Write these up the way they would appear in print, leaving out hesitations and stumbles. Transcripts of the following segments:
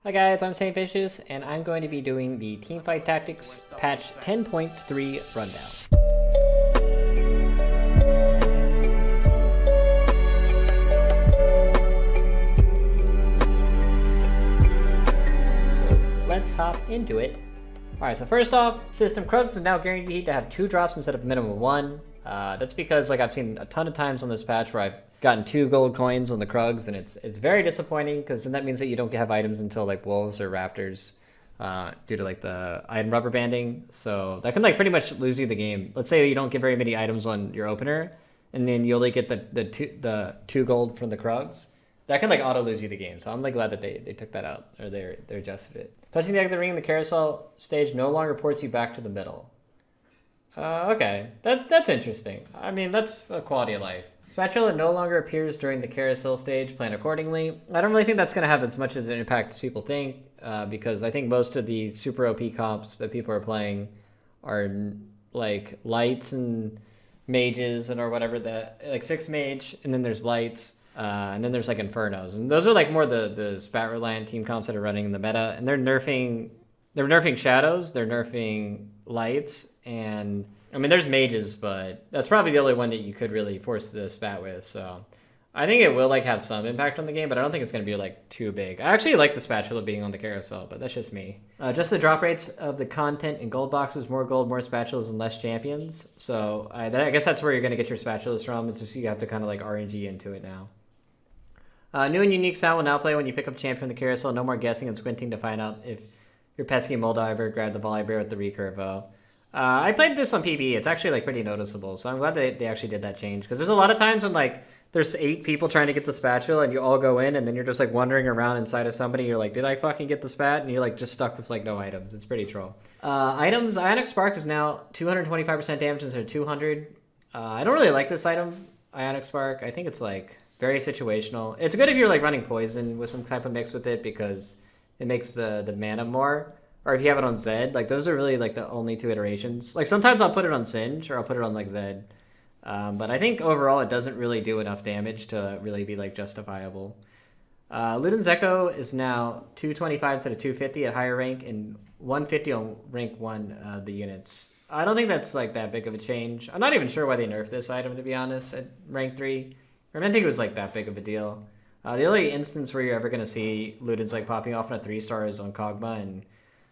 Hi guys, I'm Saintvicious, and I'm going to be doing the Teamfight Tactics patch 10.3 rundown. So let's hop into it. Alright, so first off, System Krugs is now guaranteed to have 2 drops instead of minimum 1. That's because I've seen a ton of times on this patch where I've gotten 2 gold coins on the Krugs, and it's very disappointing because then that means that you don't have items until like wolves or raptors due to like the item rubber banding. So that can like pretty much lose you the game. Let's say you don't get very many items on your opener, and then you only get the two gold from the Krugs. That can like auto lose you the game. So I'm like glad that they took that out, or they adjusted it. Touching the egg of the ring in the carousel stage no longer ports you back to the middle. Okay, that's interesting. I mean, that's a quality of life. Spatula no longer appears during the carousel stage. Plan accordingly. I don't really think that's going to have as much of an impact as people think, because I think most of the super OP comps that people are playing are like lights and mages and or whatever, that like 6 mage, and then there's lights, and then there's like infernos, and those are like more the spat reliant team comps that are running in the meta, and they're nerfing shadows, they're nerfing lights, and I mean, there's mages, but that's probably the only one that you could really force the spat with. So I think it will like have some impact on the game, but I don't think it's going to be like too big. I actually like the spatula being on the carousel, but that's just me. Just the drop rates of the content in gold boxes: more gold, more spatulas, and less champions. So I guess that's where you're going to get your spatulas from. It's just you have to kind of like RNG into it now. New and unique sound will now play when you pick up champion on the carousel. No more guessing and squinting to find out if your pesky Moldiver grabbed the volley bear with the recurvo. I played this on PvE. It's actually like pretty noticeable, so I'm glad they actually did that change, because there's a lot of times when like there's 8 people trying to get the spatula and you all go in and then you're just like wandering around inside of somebody. You're like, did I fucking get the spat? And you're like just stuck with like no items. It's pretty troll. Items, Ionic Spark is now 225% damage instead of 200. I don't really like this item, Ionic Spark. I think it's like very situational. It's good if you're like running poison with some type of mix with it, because it makes the mana more. Or if you have it on Zed, like those are really like the only 2 iterations. Like sometimes I'll put it on Singe or I'll put it on like Zed. But I think overall it doesn't really do enough damage to really be like justifiable. Luden's Echo is now 225 instead of 250 at higher rank, and 150 on rank 1 of the units. I don't think that's like that big of a change. I'm not even sure why they nerfed this item, to be honest, at rank 3. I didn't think it was like that big of a deal. The only instance where you're ever going to see Luden's like popping off on a 3-star is on Kog'Maw, and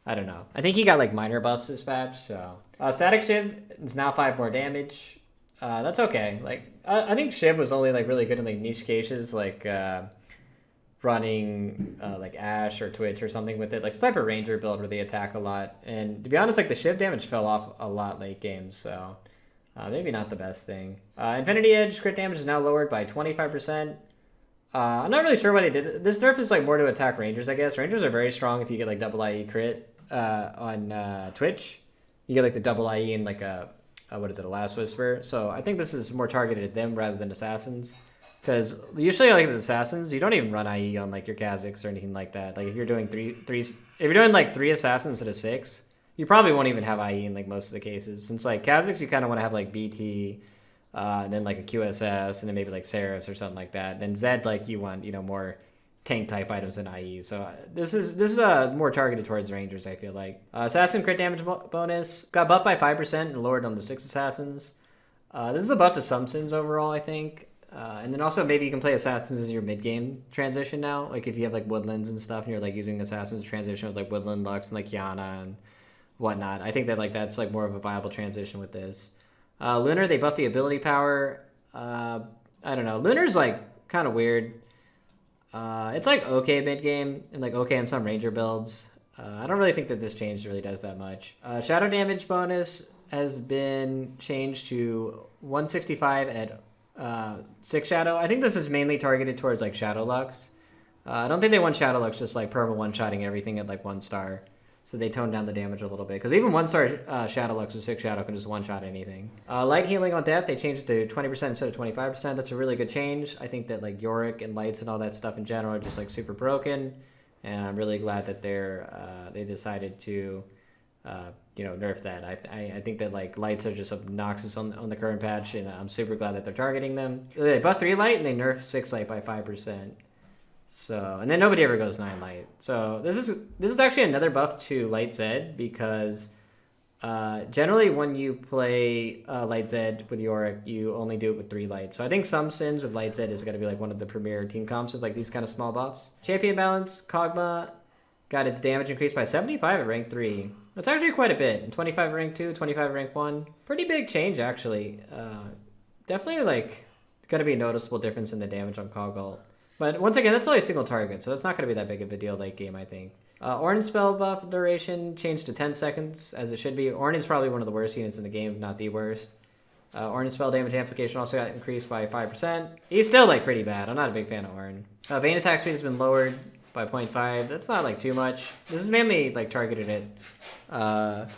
I don't know. I think he got like minor buffs this patch, so. Static Shiv is now 5 more damage. That's okay. Like, I think Shiv was only like really good in like niche cases, like running like Ashe or Twitch or something with it. Like some type of ranger build where they attack a lot. And to be honest, like the Shiv damage fell off a lot late game, so maybe not the best thing. Infinity Edge crit damage is now lowered by 25%. I'm not really sure why they did it. This nerf is like more to attack rangers, I guess. Rangers are very strong if you get like double IE crit on Twitch. You get like the double IE and like a Last Whisper. So I think this is more targeted at them rather than assassins, because usually like the assassins, you don't even run IE on like your Kha'Zix or anything like that. Like if you're doing if you're doing like 3 assassins instead of 6, you probably won't even have IE in like most of the cases, since like Kha'Zix you kind of want to have like BT, and then like a QSS, and then maybe like Seraph or something like that. Then Zed, like you want, you know, more tank type items than IE. So this is more targeted towards rangers, I feel like. Assassin crit damage bonus got buffed by 5% and lowered on the 6 assassins. This is a buff to some sins overall, I think. And then also maybe you can play assassins as your mid game transition now. Like if you have like woodlands and stuff and you're like using assassins transition with like woodland Lux and like Kiana and whatnot. I think that like that's like more of a viable transition with this. Lunar, they buffed the ability power. I don't know. Lunar's like kind of weird. It's like okay mid game and like okay in some ranger builds. I don't really think that this change really does that much. Shadow damage bonus has been changed to 165 at 6 shadow. I think this is mainly targeted towards like Shadow Lux. I don't think they want Shadow Lux just like perma one-shotting everything at like 1 star. So they toned down the damage a little bit, because even 1-star Shadow Lux with 6 Shadow can just one-shot anything. Light healing on death, they changed it to 20% instead of 25%. That's a really good change. I think that like Yorick and lights and all that stuff in general are just like super broken, and I'm really glad that they decided to nerf that. I think that like lights are just obnoxious on the current patch, and I'm super glad that they're targeting them. They buffed 3 light and they nerfed 6 light by 5%. So, and then nobody ever goes 9 light. So this is actually another buff to light Zed, because generally when you play light Zed with Yorick, you only do it with 3 lights. So I think some sins with light Zed is going to be like one of the premier team comps with like these kind of small buffs. Champion balance, Kog'Maw got its damage increased by 75 at rank 3. That's actually quite a bit. And 25 at rank 2, 25 at rank 1. Pretty big change, actually. Definitely, like, going to be a noticeable difference in the damage on Kog'Maw. But once again, that's only a single target, so that's not going to be that big of a deal late game, I think. Ornn spell buff duration changed to 10 seconds, as it should be. Ornn is probably one of the worst units in the game, if not the worst. Ornn spell damage amplification also got increased by 5%. He's still, like, pretty bad. I'm not a big fan of Ornn. Vayne attack speed has been lowered by 0.5. That's not, like, too much. This is mainly, like, targeted at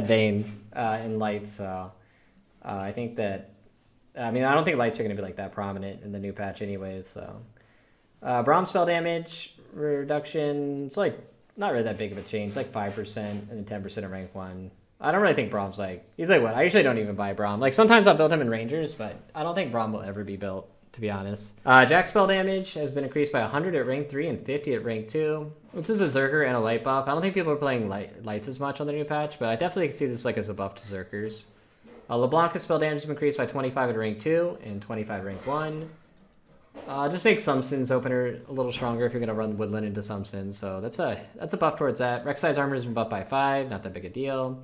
Vayne in light, so I think that... I mean, I don't think lights are going to be like that prominent in the new patch anyways, so. Braum spell damage reduction, it's like not really that big of a change. It's like 5% and then 10% at rank 1. I don't really think Braum's like, he's like what? I usually don't even buy Braum. Like sometimes I'll build him in Rangers, but I don't think Braum will ever be built, to be honest. Jack spell damage has been increased by 100 at rank 3 and 50 at rank 2. This is a Zerker and a light buff. I don't think people are playing lights as much on the new patch, but I definitely see this like as a buff to Zerkers. LeBlanc's spell damage has been increased by 25 at rank 2 and 25 at rank 1. Just make Sumson's opener a little stronger if you're going to run Woodland into Sumson, so that's a buff towards that. Rek'Sai's armor has been buffed by 5, not that big a deal.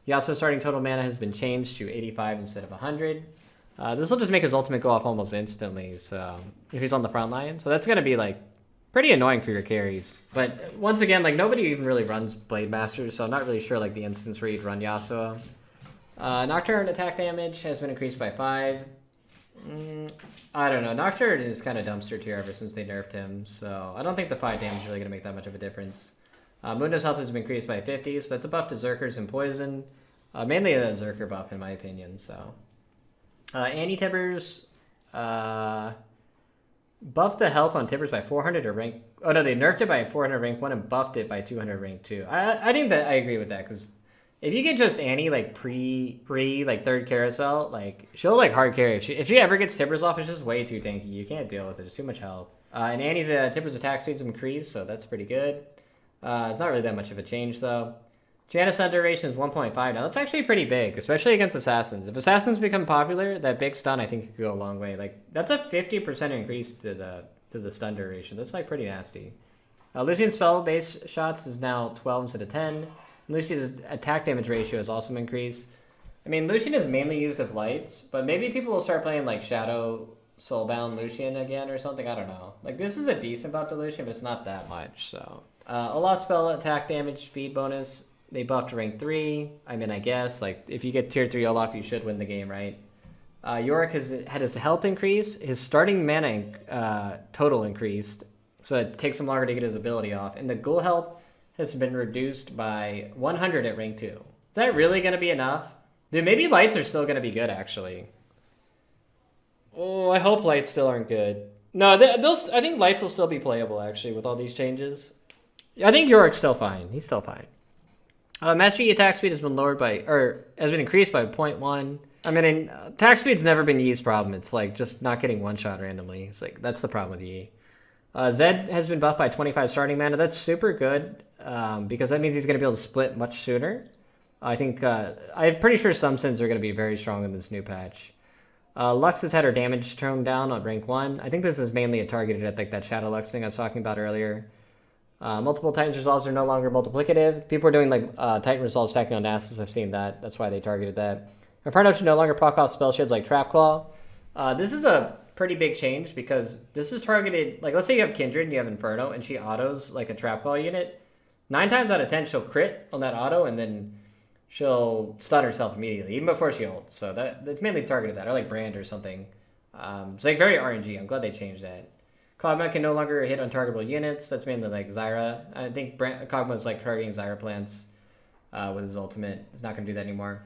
Yasuo's starting total mana has been changed to 85 instead of 100. This will just make his ultimate go off almost instantly, so if he's on the front line. So that's going to be like pretty annoying for your carries. But once again, like nobody even really runs Blade Masters, so I'm not really sure like the instance where you'd run Yasuo. Nocturne attack damage has been increased by 5. I don't know. Nocturne is kind of dumpster tier ever since they nerfed him, so I don't think the 5 damage is really going to make that much of a difference. Mundo's health has been increased by 50, so that's a buff to Zerkers and Poison. Mainly a Zerker buff in my opinion, so. Anti-Tibbers buffed the health on Tibbers by 400 or rank... Oh no, they nerfed it by 400 rank 1 and buffed it by 200 rank 2. I think that I agree with that, because... If you get just Annie like pre like third carousel, like she'll like hard carry. If she ever gets Tibbers off, it's just way too tanky. You can't deal with it. It's too much health. And Annie's Tibbers attack speed's increased, so that's pretty good. It's not really that much of a change though. Janus stun duration is 1.5 now. That's actually pretty big, especially against assassins. If assassins become popular, that big stun I think could go a long way. Like that's a 50% increase to the stun duration. That's like pretty nasty. Lucian's spell base shots is now 12 instead of 10. Lucian's attack damage ratio has also increased. I mean, Lucian is mainly used of lights, but maybe people will start playing like Shadow Soulbound Lucian again or something. I don't know. Like this is a decent buff to Lucian, but it's not that much. So, Olaf spell attack damage speed bonus they buffed to rank 3. I mean, I guess like if you get tier 3 Olaf, you should win the game, right? Yorick has had his health increase, his starting mana total increased, so it takes him longer to get his ability off, and the ghoul health has been reduced by 100 at rank 2. Is that really going to be enough? Dude, maybe lights are still going to be good, actually. Oh, I hope lights still aren't good. No, I think lights will still be playable, actually, with all these changes. I think Yorick's still fine. He's still fine. Mastery attack speed has been lowered by, or has been increased by 0.1. I mean, attack speed's never been Yi's problem. It's like just not getting one shot randomly. It's like, that's the problem with Yi. Zed has been buffed by 25 starting mana. That's super good because that means he's going to be able to split much sooner. I think, I'm pretty sure some sins are going to be very strong in this new patch. Lux has had her damage toned down on rank 1. I think this is mainly targeted at like that Shadow Lux thing I was talking about earlier. Multiple Titans resolves are no longer multiplicative. People are doing like Titan resolves stacking on Nasus. I've seen that. That's why they targeted that. Inferno should no longer proc off spell shields like Trap Claw. This is a pretty big change because this is targeted, like let's say you have Kindred and you have Inferno and she autos like a Trap Claw unit. 9 times out of 10 she'll crit on that auto and then she'll stun herself immediately, even before she ults. So that's mainly targeted that, or like Brand or something. It's like very RNG. I'm glad they changed that. Kog'Maw can no longer hit untargetable units. That's mainly like Zyra. I think Kog'Maw's like targeting Zyra plants with his ultimate. He's not going to do that anymore.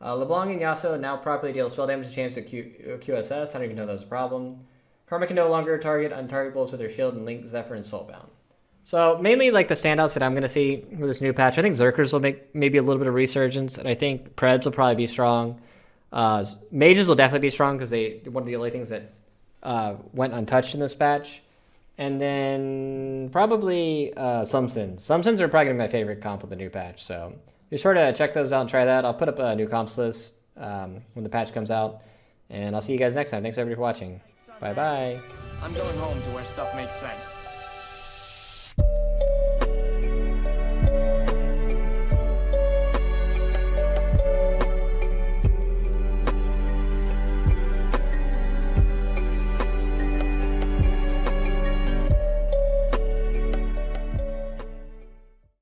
LeBlanc and Yasuo now properly deal spell damage to champs at QSS. I don't even know that was a problem. Karma can no longer target untargetables with her shield and Link, Zephyr, and Soulbound. So mainly like the standouts that I'm going to see with this new patch. I think Zerkers will make maybe a little bit of resurgence, and I think Preds will probably be strong. Mages will definitely be strong because one of the only things that went untouched in this patch. And then probably Sumsins. Sumsins are probably going to be my favorite comp with the new patch. So be sure to check those out and try that. I'll put up a new comps list when the patch comes out. And I'll see you guys next time. Thanks everybody for watching. Bye-bye. I'm going home to where stuff makes sense.